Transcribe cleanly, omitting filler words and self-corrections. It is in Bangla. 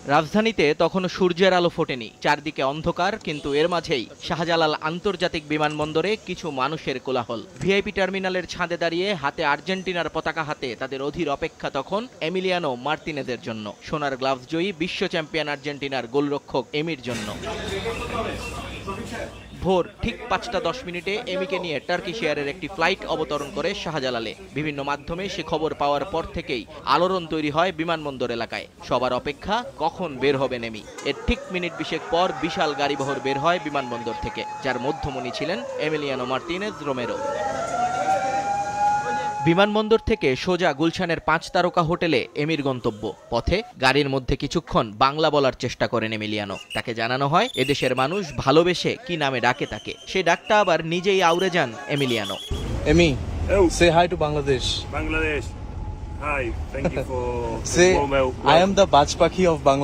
রাজধানীতে তখনও সূর্যের আলো ফোটেনি, চারদিকে অন্ধকার, কিন্তু এর মাঝেই শাহজালাল আন্তর্জাতিক বিমানবন্দরে কিছু মানুষের কোলাহল। ভিআইপি টার্মিনালের ছাদে দাঁড়িয়ে হাতে আর্জেন্টিনার পতাকা হাতে তাদের অধীর অপেক্ষা তখন এমিলিয়ানো মার্তিনেজের জন্য, সোনার গ্লাভস জয়ী বিশ্ব চ্যাম্পিয়ন আর্জেন্টিনার গোলরক্ষক এমির জন্য। ভোর ঠিক 5:10 এমিকে নিয়ে টার্কিশ এয়ারের একটি ফ্লাইট অবতরণ করে শাহজালালে। বিভিন্ন মাধ্যমে সে খবর পাওয়ার পর থেকেই আলোড়ন তৈরি হয় বিমানবন্দর এলাকায়। সবার অপেক্ষা কখন বের হবেন এমি। এর ঠিক মিনিট 20 পর বিশাল গাড়িবহর বের হয় বিমানবন্দর থেকে, যার মধ্যমণি ছিলেন এমিলিয়ানো মার্তিনেজ রোমেরো। বিমানবন্দর থেকে সোজা গুলশানের 5 তারকা হোটেলে এমির গন্তব্য। পথে গাড়ির মধ্যে কিছুক্ষণ বাংলা বলার চেষ্টা করেন এমিলিয়ানো। তাকে জানানো হয় এদেশের মানুষ ভালোবেসে কি নামে ডাকে তাকে, সেই ডাকটা আবার নিজেই আউড়ে যান Emiliano. Emi, say hi to Bangladesh. Bangladesh. Hi, thank you for Say, the warm welcome. I am the Baj Pakhi of Bangladesh.